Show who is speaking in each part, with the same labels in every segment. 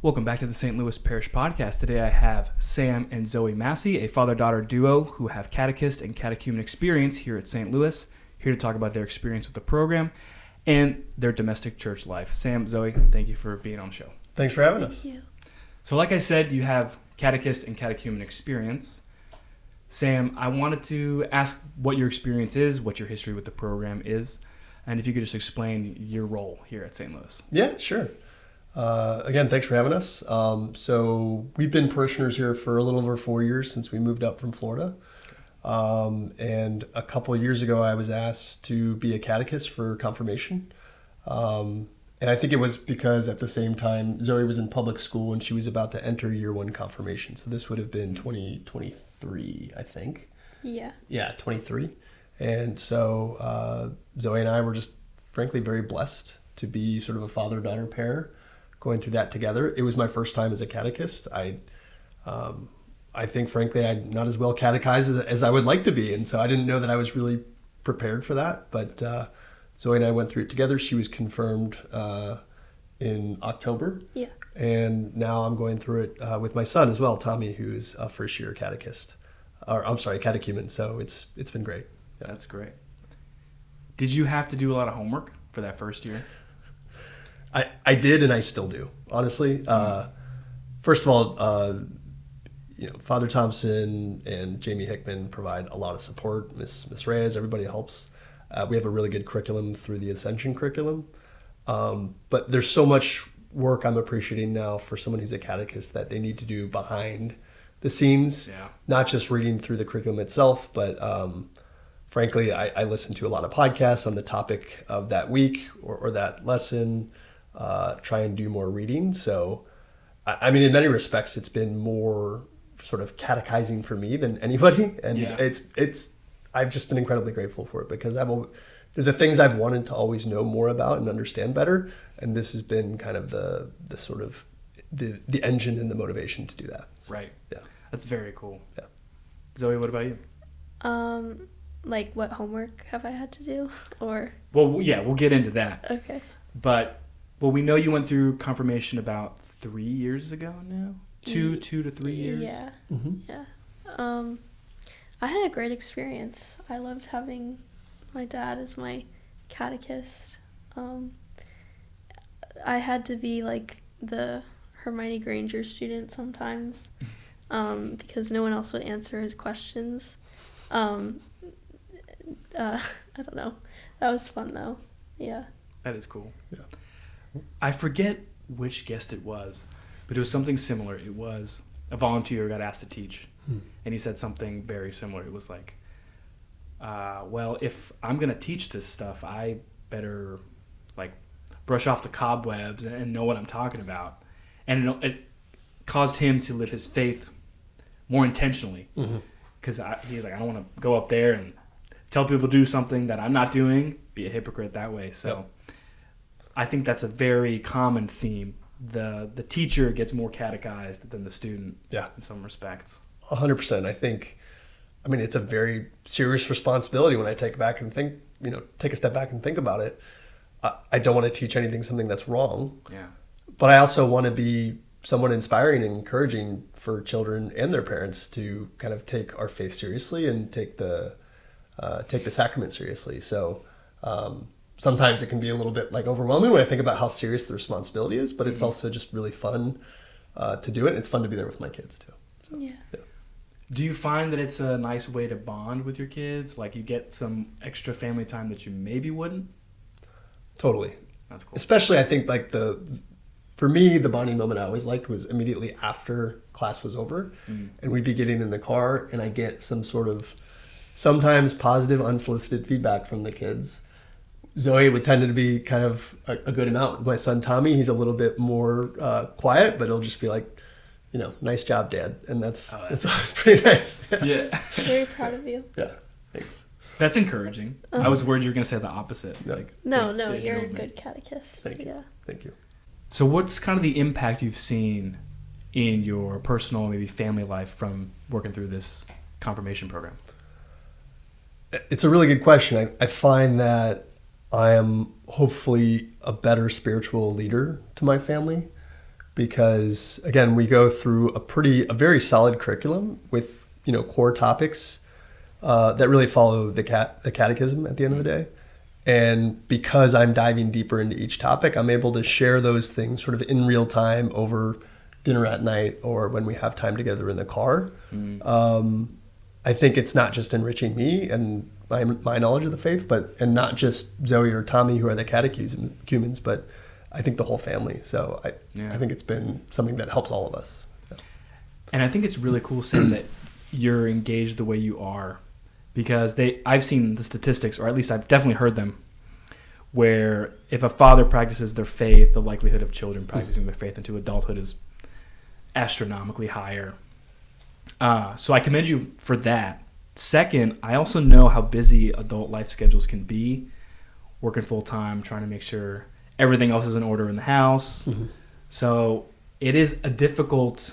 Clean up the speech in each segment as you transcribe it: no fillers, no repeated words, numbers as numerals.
Speaker 1: Welcome back to the St. Louis Parish Podcast. Today I have Sam and Zoe Massey, a father-daughter duo who have catechist and catechumen experience here at St. Louis, here to talk about their experience with the program and their domestic church life. Sam, Zoe, thank you for being on the show.
Speaker 2: Thanks for having us.
Speaker 3: Thank you.
Speaker 1: So like I said, you have catechist and catechumen experience. Sam, I wanted to ask what your experience is, what your history with the program is, and if you could just explain your role here at St. Louis.
Speaker 2: Yeah, sure. Again, thanks for having us. So we've been parishioners here for a little over 4 years since we moved up from Florida. And a couple of years ago, I was asked to be a catechist for confirmation. And I think it was because at the same time, Zoe was in public school and she was about to enter year one confirmation. So this would have been 2023, I think.
Speaker 3: Yeah.
Speaker 2: Yeah, 23. And so Zoe and I were just frankly very blessed to be sort of a father-daughter pair going through that together. It was my first time as a catechist. I think, frankly, I'm not as well catechized as I would like to be. And so I didn't know that I was really prepared for that. But Zoe and I went through it together. She was confirmed in October.
Speaker 3: Yeah.
Speaker 2: And now I'm going through it with my son as well, Tommy, who is a first-year catechumen. So it's been great. Yeah.
Speaker 1: That's great. Did you have to do a lot of homework for that first year?
Speaker 2: I did, and I still do, honestly. First of all, Father Thompson and Jamie Hickman provide a lot of support. Miss Reyes, everybody helps. We have a really good curriculum through the Ascension curriculum. But there's so much work I'm appreciating now for someone who's a catechist that they need to do behind the scenes, not just reading through the curriculum itself, but frankly, I listen to a lot of podcasts on the topic of that week or that lesson, try and do more reading. So, I mean, in many respects, it's been more sort of catechizing for me than anybody. And I've just been incredibly grateful for it because they're the things I've wanted to always know more about and understand better. And this has been kind of the sort of the engine and the motivation to do that. So,
Speaker 1: right.
Speaker 2: Yeah.
Speaker 1: That's very cool.
Speaker 2: Yeah.
Speaker 1: Zoe, what about you?
Speaker 3: Like what homework have I had to do? Or
Speaker 1: Well, yeah, we'll get into that.
Speaker 3: okay.
Speaker 1: But, we know you went through confirmation about 3 years ago now? Two to 3 years?
Speaker 3: Yeah.
Speaker 2: Mm-hmm.
Speaker 3: Yeah. I had a great experience. I loved having my dad as my catechist. I had to be like the Hermione Granger student sometimes because no one else would answer his questions. I don't know. That was fun though. Yeah.
Speaker 1: That is cool.
Speaker 2: Yeah.
Speaker 1: I forget which guest it was, but it was something similar. It was a volunteer who got asked to teach, and he said something very similar. It was like, well, if I'm going to teach this stuff, I better like brush off the cobwebs and know what I'm talking about. And it caused him to live his faith more intentionally. Because he's like, I don't want to go up there and tell people to do something that I'm not doing, be a hypocrite that way. So I think that's a very common theme. The teacher gets more catechized than the student in some respects.
Speaker 2: 100%. I mean, it's a very serious responsibility when I take a step back and think about it. I don't want to teach something that's wrong.
Speaker 1: Yeah.
Speaker 2: But I also want to be someone inspiring and encouraging for children and their parents to kind of take our faith seriously and take the sacrament seriously. So sometimes it can be a little bit like overwhelming when I think about how serious the responsibility is, but it's also just really fun to do it. And it's fun to be there with my kids too. So,
Speaker 3: Yeah.
Speaker 1: Do you find that it's a nice way to bond with your kids? Like you get some extra family time that you maybe wouldn't?
Speaker 2: Totally.
Speaker 1: That's cool.
Speaker 2: Especially I think like for me, the bonding moment I always liked was immediately after class was over and we'd be getting in the car and I get some sort of sometimes positive, unsolicited feedback from the kids. Zoe would tend to be kind of a good amount. My son, Tommy, he's a little bit more quiet, but he'll just be like, nice job, Dad. And that's always pretty nice.
Speaker 1: Yeah.
Speaker 3: Very proud of you.
Speaker 2: Yeah, thanks.
Speaker 1: That's encouraging. I was worried you were going to say the opposite.
Speaker 2: Yeah.
Speaker 1: Like,
Speaker 3: No,
Speaker 1: they
Speaker 3: you're a
Speaker 1: drilled me.
Speaker 3: good catechist.
Speaker 2: Thank you.
Speaker 3: Yeah.
Speaker 2: Thank you.
Speaker 1: So what's kind of the impact you've seen in your personal, maybe family life from working through this confirmation program?
Speaker 2: It's a really good question. I find that I am hopefully a better spiritual leader to my family because again, we go through a very solid curriculum with, core topics that really follow the catechism at the end of the day. And because I'm diving deeper into each topic, I'm able to share those things sort of in real time over dinner at night or when we have time together in the car. I think it's not just enriching me and my knowledge of the faith, and not just Zoe or Tommy, who are the catechumens, but I think the whole family. So I think it's been something that helps all of us. Yeah.
Speaker 1: And I think it's really cool, Sam, that you're engaged the way you are, because I've seen the statistics, or at least I've definitely heard them, where if a father practices their faith, the likelihood of children practicing their faith into adulthood is astronomically higher. So I commend you for that. Second, I also know how busy adult life schedules can be, working full time, trying to make sure everything else is in order in the house. So it is a difficult,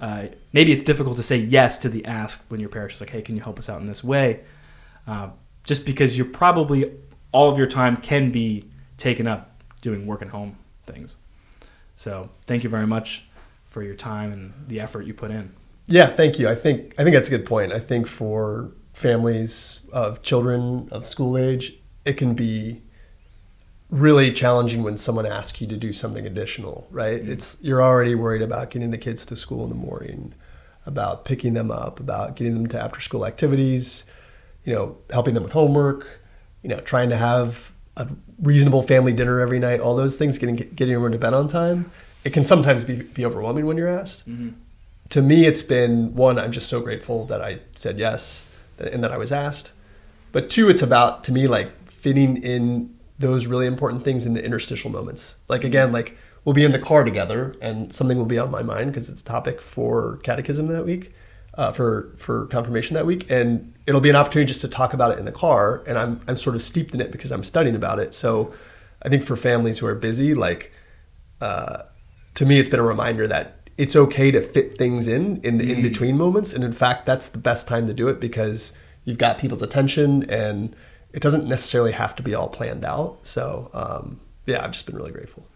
Speaker 1: maybe it's difficult to say yes to the ask when your parish is like, hey, can you help us out in this way? Just because you're probably, all of your time can be taken up doing work and home things. So thank you very much for your time and the effort you put in.
Speaker 2: Yeah, thank you. I think that's a good point. I think for families of children of school age, it can be really challenging when someone asks you to do something additional, right? You're already worried about getting the kids to school in the morning, about picking them up, about getting them to after school activities, helping them with homework, trying to have a reasonable family dinner every night, all those things, getting everyone to bed on time. It can sometimes be overwhelming when you're asked. To me, it's been, one, I'm just so grateful that I said yes and that I was asked. But two, it's about, to me, like fitting in those really important things in the interstitial moments. Like, again, like we'll be in the car together and something will be on my mind because it's a topic for catechism that week, for confirmation that week. And it'll be an opportunity just to talk about it in the car. And I'm sort of steeped in it because I'm studying about it. So I think for families who are busy, like, to me, it's been a reminder that it's okay to fit things in the in-between moments. And in fact, that's the best time to do it because you've got people's attention and it doesn't necessarily have to be all planned out. So, I've just been really grateful.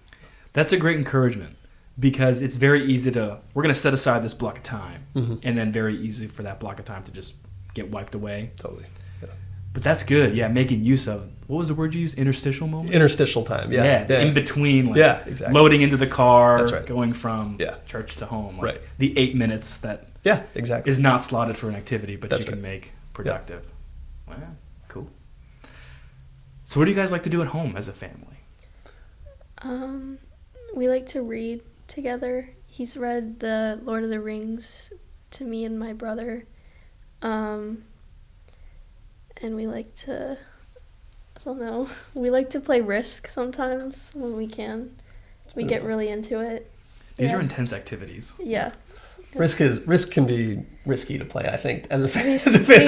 Speaker 1: That's a great encouragement because it's very easy we're going to set aside this block of time and then very easy for that block of time to just get wiped away.
Speaker 2: Totally. Yeah.
Speaker 1: But that's good. Yeah, making use of, what was the word you used? Interstitial moment?
Speaker 2: Interstitial time, yeah.
Speaker 1: In between, like
Speaker 2: exactly.
Speaker 1: Loading into the car,
Speaker 2: that's right.
Speaker 1: Going from church to home. Like
Speaker 2: right.
Speaker 1: The 8 minutes that
Speaker 2: exactly.
Speaker 1: is not slotted for an activity, but
Speaker 2: that's
Speaker 1: you can
Speaker 2: right.
Speaker 1: make productive. Yeah. Wow, cool. So what do you guys like to do at home as a family?
Speaker 3: We like to read together. He's read the Lord of the Rings to me and my brother. And we like to, we like to play Risk sometimes when we can. We get really into it.
Speaker 1: These are intense activities.
Speaker 3: Yeah.
Speaker 2: Risk can be risky to play, I think, as a family.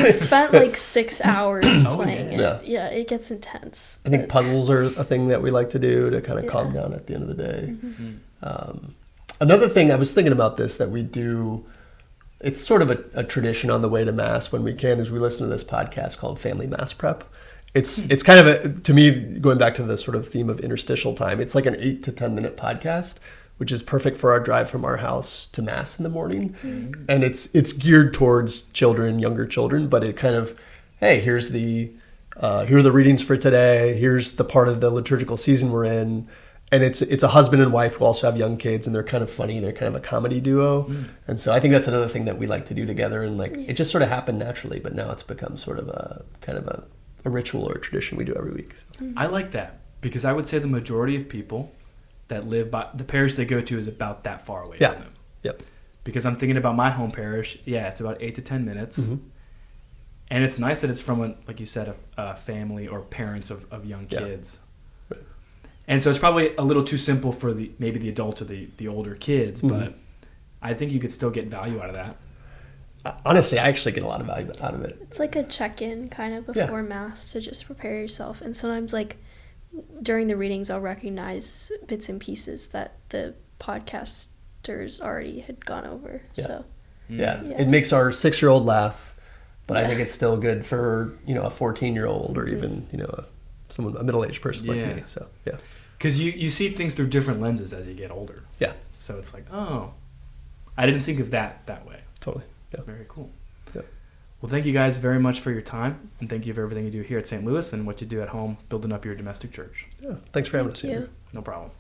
Speaker 3: We've spent like 6 hours playing it. Yeah, it gets intense.
Speaker 2: I think puzzles are a thing that we like to do to kind of calm down at the end of the day. Another thing, I was thinking about this, that we do, it's sort of a tradition on the way to Mass when we can, is we listen to this podcast called Family Mass Prep. It's kind of, to me, going back to the sort of theme of interstitial time, it's like an 8 to 10 minute podcast, which is perfect for our drive from our house to Mass in the morning. And it's geared towards children, younger children, but it kind of, hey, here are the readings for today. Here's the part of the liturgical season we're in. And it's a husband and wife who also have young kids, and they're kind of funny. They're kind of a comedy duo. And so I think that's another thing that we like to do together. And it just sort of happened naturally, but now it's become sort of a kind of a ritual or a tradition we do every week. So.
Speaker 1: I like that because I would say the majority of people that live by the parish they go to is about that far away from them.
Speaker 2: Yep.
Speaker 1: Because I'm thinking about my home parish. Yeah, it's about 8 to 10 minutes. And it's nice that it's from, like you said, a family or parents of young kids. Right. And so it's probably a little too simple for maybe the adults or the older kids, but I think you could still get value out of that.
Speaker 2: Honestly, I actually get a lot of value out of it.
Speaker 3: It's like a check-in kind of before Mass to just prepare yourself. And sometimes, like, during the readings, I'll recognize bits and pieces that the podcasters already had gone over.
Speaker 2: Yeah.
Speaker 3: So,
Speaker 2: It makes our 6-year-old laugh, but I think it's still good for, a 14-year-old or even, a middle-aged person like me. So,
Speaker 1: Because you see things through different lenses as you get older.
Speaker 2: Yeah.
Speaker 1: So it's like, oh, I didn't think of that way.
Speaker 2: Totally. Yeah.
Speaker 1: Very cool.
Speaker 2: Yeah.
Speaker 1: Well, thank you guys very much for your time, and thank you for everything you do here at St. Louis and what you do at home building up your domestic church.
Speaker 2: Yeah. Thanks for having us
Speaker 3: Thank you.
Speaker 2: here.
Speaker 1: No problem.